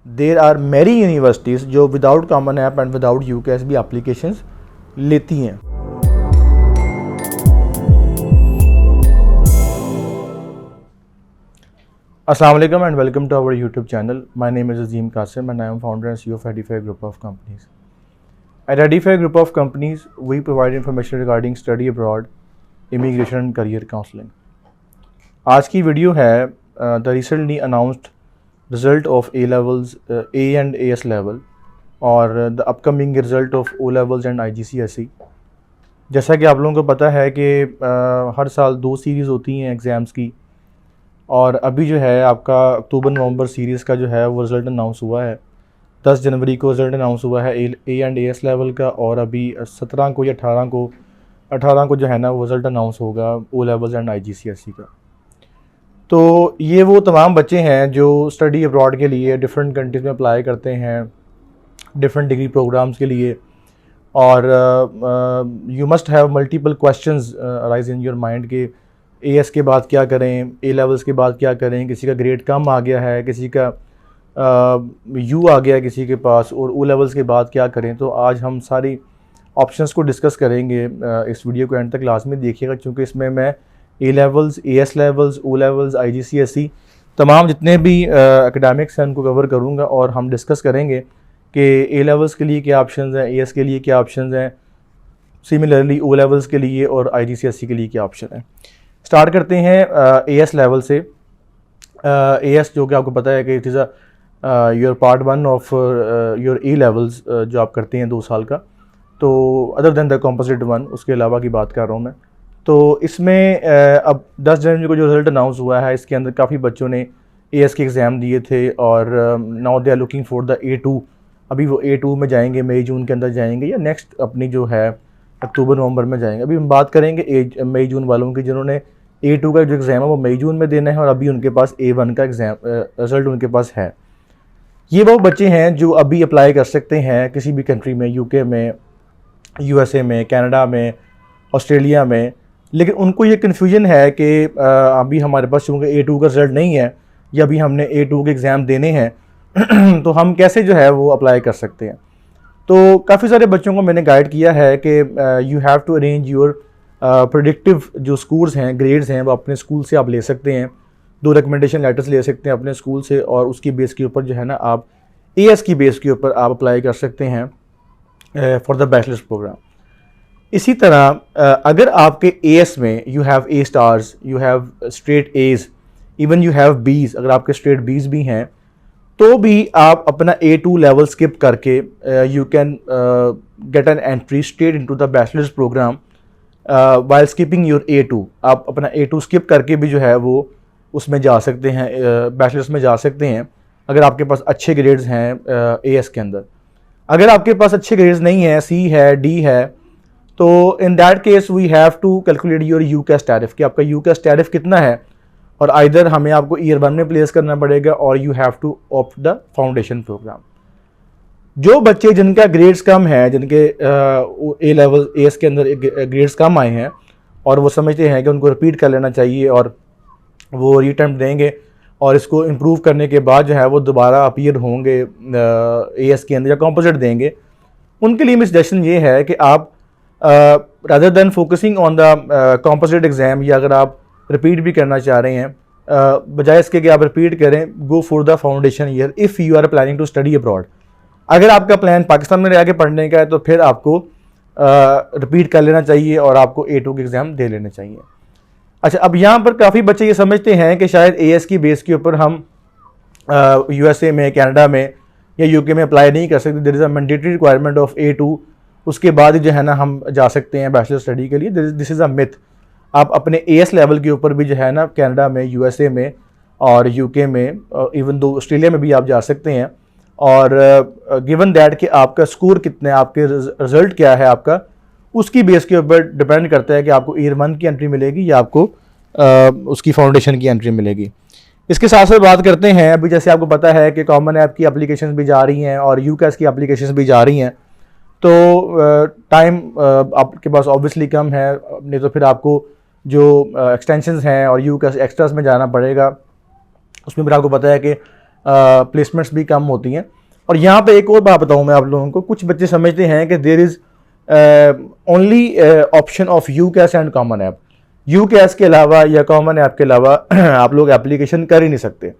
There are many universities जो without common app and without UCAS भी applications लेती हैं। Assalamu alaikum and welcome to our YouTube channel. My name is Azim Qasim and I am founder and CEO of Edify Group of Companies. At Edify Group of Companies, we provide information regarding study abroad, immigration and career counseling. आज की video है the recently announced result of A levels, A and AS level और the upcoming result of O levels and IGCSE. जैसा कि आप लोगों को पता है कि हर साल 2 सीरीज़ होती हैं एग्ज़ाम्स की, और अभी जो है आपका अक्टूबर नवंबर सीरीज़ का जो है वो रिज़ल्ट अनाउंस हुआ है। 10 जनवरी को रिज़ल्ट अनाउंस हुआ है ए एंड एस लेवल का, और अभी 17 को या 18 को जो है ना वो रिज़ल्ट अनाउंस होगा ओ लेवल्स एंड IGCSE का। तो ये वो तमाम बच्चे हैं जो स्टडी अब्रॉड के लिए डिफरेंट कंट्रीज़ में अप्लाई करते हैं, डिफरेंट डिग्री प्रोग्राम्स के लिए, और you must have multiple questions arise in your mind के एएस के बाद क्या करें, ए लेवल्स के बाद क्या करें, किसी का ग्रेड कम आ गया है, किसी का यू आ गया है किसी के पास, और ओ लेवल्स के बाद क्या करें। तो आज हम सारी ऑप्शंस को डिस्कस करेंगे। इस वीडियो को एंड तक लाजमी देखिएगा, क्योंकि इसमें मैं A levels, AS levels, O levels, IGCSE तमाम जितने भी एकेडमिक्स हैं उनको कवर करूँगा, और हम डिस्कस करेंगे कि ए लेवल्स के लिए क्या ऑप्शंस हैं, एएस के लिए क्या ऑप्शंस हैं, सिमिलरली ओ लेवल्स के लिए और IGCSE के लिए क्या ऑप्शन है। स्टार्ट करते हैं एएस लेवल से। एएस जो कि आपको पता है कि it is your part 1 of your A levels जो आप करते हैं 2 साल का। तो अदर देन द कॉम्पोजिट 1, उसके अलावा की बात कर रहा हूँ मैं। तो इसमें अब 10 जनवरी को जो रिज़ल्ट अनाउंस हुआ है, इसके अंदर काफ़ी बच्चों ने एएस के एग्ज़ाम दिए थे, और now they are looking for the A2। अभी वो A2 में जाएंगे, मई जून के अंदर जाएंगे, या नेक्स्ट अपनी जो है अक्टूबर नवंबर में जाएंगे। अभी हम बात करेंगे मई जून वालों की, जिन्होंने A2 का जो एग्ज़ाम है वो मई जून में देना है, और अभी उनके पास A1 का एग्ज़ाम रिज़ल्ट उनके पास है। ये वो बच्चे हैं जो अभी अप्लाई कर सकते हैं किसी भी कंट्री में, UK में, USA में, कनाडा में, ऑस्ट्रेलिया में। लेकिन उनको ये कन्फ्यूजन है कि अभी हमारे पास चूँकि A2 का रिज़ल्ट नहीं है, या अभी हमने A2 के एग्ज़ाम देने हैं तो हम कैसे जो है वो अप्लाई कर सकते हैं। तो काफ़ी सारे बच्चों को मैंने गाइड किया है कि you have to arrange your predictive जो स्कोर्स हैं, ग्रेड्स हैं, वो अपने स्कूल से आप ले सकते हैं। 2 रिकमेंडेशन लेटर्स ले सकते हैं अपने स्कूल से, और उसकी बेस के ऊपर जो है ना आप एएस की बेस के ऊपर आप अप्लाई कर सकते हैं फॉर द बैचलर्स प्रोग्राम। इसी तरह अगर आपके एएस में you have A stars, you have straight A's, even you have B's, अगर आपके स्ट्रेट B's भी हैं, तो भी आप अपना A2 लेवल स्किप करके you can get an entry straight into the bachelors programme while skipping your A2। आप अपना A2 स्किप करके भी जो है वो उसमें जा सकते हैं, बैचलर्स में जा सकते हैं, अगर आपके पास अच्छे ग्रेड्स हैं एएस के अंदर। अगर आपके पास अच्छे ग्रेड्स नहीं हैं, C है, D है, तो in that case we have to calculate your UCAS tariff कि आपका यूकेएस टैरिफ कितना है, और आइदर हमें आपको ईयर 1 में प्लेस करना पड़ेगा, और you have to opt the foundation programme. जो बच्चे जिनका ग्रेड्स कम है, जिनके ए लेवल एएस के अंदर ग्रेड्स कम आए हैं, और वो समझते हैं कि उनको रिपीट कर लेना चाहिए और वो रीअटेम्प्ट देंगे, और इसको इम्प्रूव करने के बाद जो है वो दोबारा अपीयर होंगे एएस के अंदर या कॉम्पोजिट देंगे, उनके लिए मेरा सजेशन ये है कि आप rather than focusing on the composite exam, या अगर आप रिपीट भी करना चाह रहे हैं, बजाय इसके कि आप रिपीट करें, go for the foundation year if you are planning to study abroad. अगर आपका प्लान पाकिस्तान में रह के पढ़ने का है, तो फिर आपको रिपीट कर लेना चाहिए और आपको A2 के एग्ज़ाम दे लेने चाहिए। अच्छा, अब यहाँ पर काफ़ी बच्चे ये समझते हैं कि शायद एएस की बेस के ऊपर हम USA में, कनाडा में या UK में अप्लाई नहीं कर सकते। There is a mandatory requirement of A2, उसके बाद ही जो है ना हम जा सकते हैं बैचलर स्टडी के लिए। This is a myth. आप अपने एएस लेवल के ऊपर भी जो है ना कनाडा में, USA में और UK में, इवन दो ऑस्ट्रेलिया में भी आप जा सकते हैं, और गिवन दैट कि आपका स्कोर कितना है, आपके रिज़ल्ट क्या है आपका, उसकी बेस के ऊपर डिपेंड करता है कि आपको ईयर 1 की एंट्री मिलेगी या आपको उसकी फाउंडेशन की एंट्री मिलेगी। इसके साथ साथ बात करते हैं, अभी जैसे आपको पता है कि कॉमन ऐप की एप्लीकेशंस भी जा रही हैं और यूकेएस की एप्लीकेशंस भी जा रही हैं, तो टाइम आपके पास ऑब्वियसली कम है, नहीं तो फिर आपको जो एक्सटेंशंस हैं और यूकेएस एक्स्ट्रास में जाना पड़ेगा। उसमें फिर आपको पता है कि प्लेसमेंट्स भी कम होती हैं। और यहाँ पे एक और बात बताऊँ मैं आप लोगों को, कुछ बच्चे समझते हैं कि there is only option of UCAS and common app. UCAS के अलावा या कॉमन ऐप के अलावा आप लोग एप्लीकेशन कर ही नहीं सकते।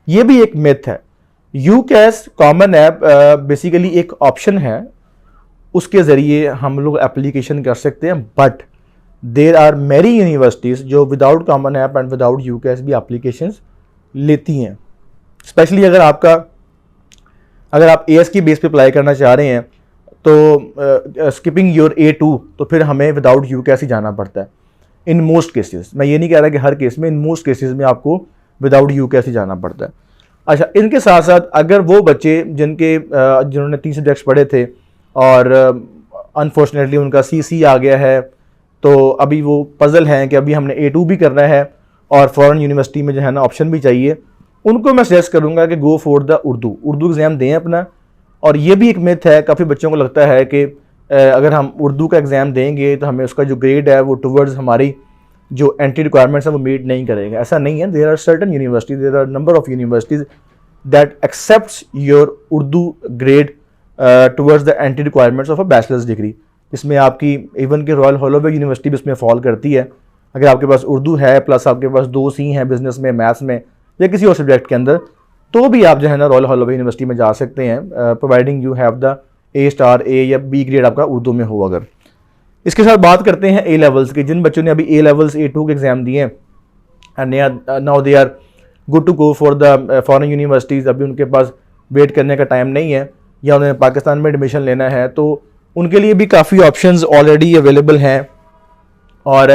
ये भी एक मिथ है। यूकैस कॉमन ऐप बेसिकली एक ऑप्शन है, उसके ज़रिए हम लोग एप्लीकेशन कर सकते हैं, but there are many universities जो without common app and without UCAS भी एप्लीकेशंस लेती हैं। स्पेशली अगर आप एएस की बेस पे अप्लाई करना चाह रहे हैं तो स्किपिंग योर A2 तो फिर हमें विदाउट यूकैस ही जाना पड़ता है इन मोस्ट केसेस। मैं ये नहीं कह रहा कि हर केस में, इन मोस्ट केसेस में आपको विदाउट यूकैस ही जाना पड़ता है। अच्छा, इनके साथ साथ अगर वो बच्चे जिन्होंने 3 सब्जेक्ट्स पढ़े थे और अनफॉर्चुनेटली उनका CC आ गया है, तो अभी वो पजल हैं कि अभी हमने A2 भी करना है और फॉरेन यूनिवर्सिटी में जो है ना ऑप्शन भी चाहिए, उनको मैं सजेस्ट करूंगा कि गो फॉर द उर्दू एग्ज़ाम दें अपना। और ये भी एक मिथ है, काफ़ी बच्चों को लगता है कि अगर हम उर्दू का एग्ज़ाम देंगे तो हमें उसका जो ग्रेड है वो टुवर्ड्स हमारी जो एंट्री रिक्वायरमेंट्स है वो मीट नहीं करेगा। ऐसा नहीं है। There are certain universities, there are number of universities that accepts your Urdu grade towards the entry requirements of a bachelors degree, जिसमें आपकी इवन के रॉयल होलोवे यूनिवर्सिटी भी इसमें फॉल करती है। अगर आपके पास उर्दू है प्लस आपके पास 2 C हैं बिजनेस में, मैथ्स में या किसी और सब्जेक्ट के अंदर, तो भी आप जो है ना रॉयल होलोवे यूनिवर्सिटी में जा सकते हैं, providing you have the A या B ग्रेड आपका उर्दू में हो। अगर इसके साथ बात करते हैं A लेवल्स की, जिन बच्चों ने अभी A लेवल्स A2 के एग्जाम दिए and now they are good to go for the foreign universities, अभी उनके पास वेट करने का टाइम नहीं है या उन्हें पाकिस्तान में एडमिशन लेना है, तो उनके लिए भी काफ़ी ऑप्शंस ऑलरेडी अवेलेबल हैं। और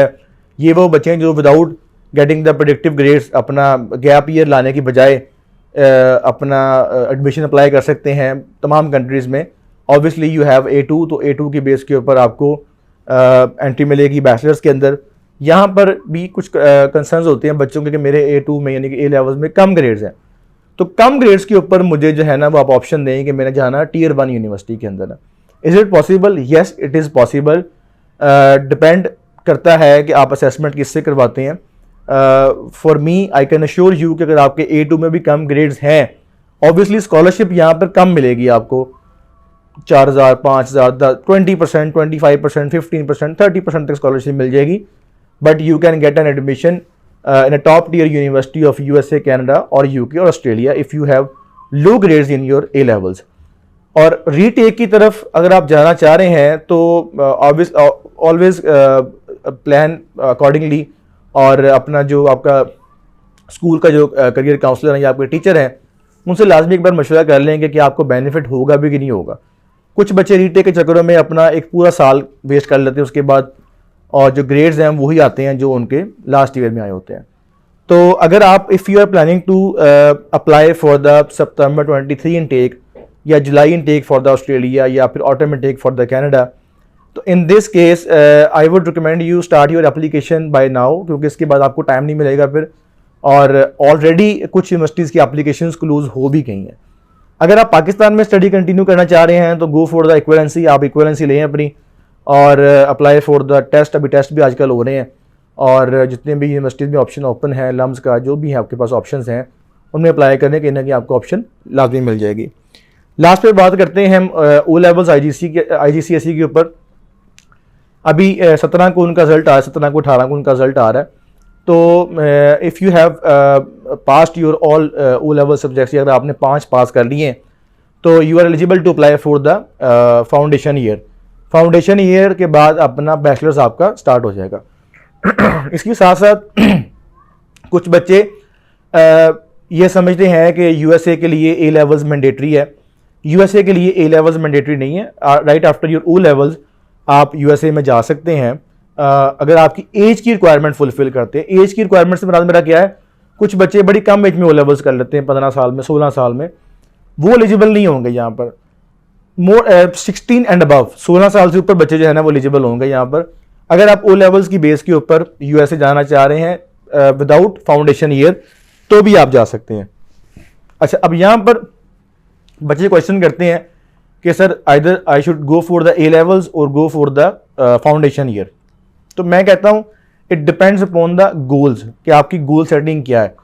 ये वो बच्चे हैं जो without getting the predictive grades अपना गैप ईयर लाने की बजाय अपना एडमिशन अप्लाई कर सकते हैं तमाम कंट्रीज़ में। ऑब्वियसली यू हैव A2, तो A2 की बेस के ऊपर आपको एंट्री मिलेगी बैचलर्स के अंदर। यहाँ पर भी कुछ कंसर्न्स होते हैं बच्चों के कि मेरे A2 में यानी कि A लेवल्स में कम ग्रेड्स हैं, तो कम ग्रेड्स के ऊपर मुझे जो है ना वो आप ऑप्शन दें कि मैंने जाना Tier 1 यूनिवर्सिटी के अंदर है। Is it possible? Yes, it is possible. Depend करता है कि आप असेसमेंट किससे करवाते हैं। For me I can assure you कि अगर आपके A2 में भी कम ग्रेड्स हैं, ऑब्वियसली स्कॉलरशिप यहाँ पर कम मिलेगी आपको, 4,000, 5,000, 20%, 25%, 15%, 30% तक स्कॉलरशिप मिल जाएगी। But you can get an admission in a top tier university of USA, Canada और UK और Australia if you have low grades in your A levels. और रीटेक की तरफ अगर आप जाना चाह रहे हैं तो ऑलवेज प्लान अकॉर्डिंगली, और अपना जो आपका स्कूल का जो करियर काउंसलर है या आपके टीचर हैं उनसे लाजमी एक बार मशवरा कर लेंगे कि आपको बेनिफिट होगा भी कि नहीं होगा। कुछ बच्चे रीटेक के चक्करों में अपना एक पूरा साल वेस्ट कर लेते हैं उसके बाद, और जो ग्रेड्स हैं वही आते हैं जो उनके लास्ट ईयर में आए होते हैं। तो अगर आप if you are planning to apply for the September 23 intake या जुलाई इनटेक फॉर द ऑस्ट्रेलिया या फिर autumn intake for the Canada, तो in this case I would recommend you start your application by now, क्योंकि इसके बाद आपको time नहीं मिलेगा फिर। और ऑलरेडी कुछ यूनिवर्सिटीज़ की एप्लीकेशंस क्लोज हो भी गई हैं। अगर आप पाकिस्तान में स्टडी कंटिन्यू करना चाह रहे हैं तो गो फॉर द इक्वलेंसी, आप इक्वलेंसी लें अपनी और अप्लाई फॉर द टेस्ट। अभी टेस्ट भी आजकल हो रहे हैं और जितने भी यूनिवर्सिटीज़ में ऑप्शन ओपन है, लम्स का जो भी है आपके पास ऑप्शंस हैं उनमें अप्लाई करने के ना कि आपको ऑप्शन लाजमी मिल जाएगी। लास्ट पे बात करते हैं हम O लेवल्स IGCSE के ऊपर। अभी 17 को उनका रिजल्ट आ रहा है, 17 को 18 को उनका रिजल्ट आ रहा है। तो if you have passed your all O level subjects, अगर आपने 5 पास कर लिए हैं तो you are eligible to apply for the foundation year. Foundation year के बाद अपना बैचलर्स आपका स्टार्ट हो जाएगा। इसके साथ साथ कुछ बच्चे ये समझते हैं कि USA के लिए A लेवल्स मैंडेटरी है। USA के लिए A लेवल्स मैंडेटरी नहीं है। Right after your O levels आप USA में जा सकते हैं अगर आपकी एज की रिक्वायरमेंट फुलफिल करते हैं। एज की रिक्वायरमेंट से मेरा क्या है, कुछ बच्चे बड़ी कम एज में O लेवल्स कर लेते हैं, 15 साल में, 16 साल में, वो एलिजिबल नहीं होंगे यहाँ पर। 16 एंड अबव, 16 साल से ऊपर बच्चे जो है ना वो एलिजिबल होंगे यहाँ पर। अगर आप O लेवल्स की बेस के ऊपर USA जाना चाह रहे हैं विदाउट फाउंडेशन ईयर तो भी आप जा सकते हैं। अच्छा, अब यहाँ पर बच्चे क्वेश्चन करते हैं कि sir either I should go for the A levels और go for the foundation year. तो मैं कहता हूँ it depends upon the goals कि आपकी गोल सेटिंग क्या है।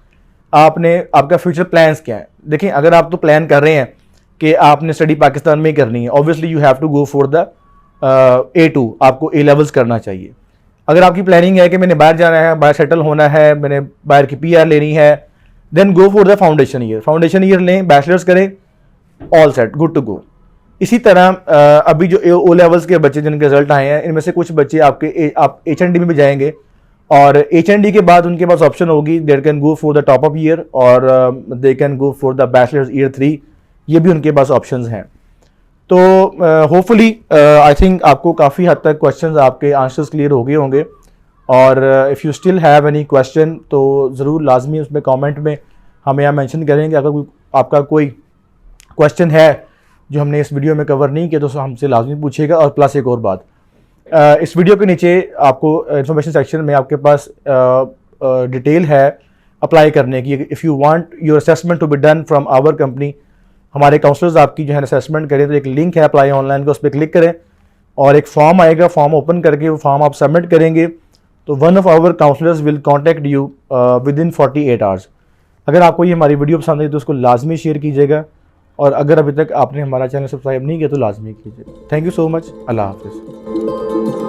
आपने आपका फ्यूचर प्लान्स क्या है। देखें, अगर आप तो प्लान कर रहे हैं कि आपने स्टडी पाकिस्तान में ही करनी है, obviously you have to go for the A2, आपको A लेवल्स करना चाहिए। अगर आपकी प्लानिंग है कि मैंने बाहर जाना है, बाहर सेटल होना है, मैंने बाहर की PR लेनी है, then go for the foundation year. Foundation year लें, बैचलर्स करें, all set, good to go. इसी तरह अभी जो O लेवल्स के बच्चे जिनके रिजल्ट आए हैं, इनमें से कुछ बच्चे आप HND में भी जाएंगे, और HND के बाद उनके पास ऑप्शन होगी, there can go for the top up year और they can go for the bachelors year 3, ये भी उनके पास ऑप्शंस हैं। तो होपफुली आई थिंक आपको काफ़ी हद तक क्वेश्चंस आपके आंसर्स क्लियर हो गए होंगे, और if you still have any question तो ज़रूर लाजमी उसमें कमेंट में हमें यहाँ मेंशन करेंगे। अगर आपका कोई क्वेश्चन है जो हमने इस वीडियो में कवर नहीं किया तो हमसे लाजमी पूछिएगा। और प्लस एक और बात, इस वीडियो के नीचे आपको इंफॉर्मेशन सेक्शन में आपके पास डिटेल है अप्लाई करने की। If you want your assessment to be done from our company, हमारे काउंसलर्स आपकी जो है असेसमेंट करें, तो एक लिंक है अप्लाई ऑनलाइन का, उस पर क्लिक करें और एक फॉर्म आएगा, फॉर्म ओपन करके वो फॉर्म आप सबमिट करेंगे तो one of our counsellors will contact you within 48 hours. अगर आपको ये हमारी वीडियो पसंद आई तो उसको लाजमी शेयर कीजिएगा, और अगर अभी तक आपने हमारा चैनल सब्सक्राइब नहीं किया तो लाजमी कीजिए। Thank you so much. अल्लाह हाफिज़।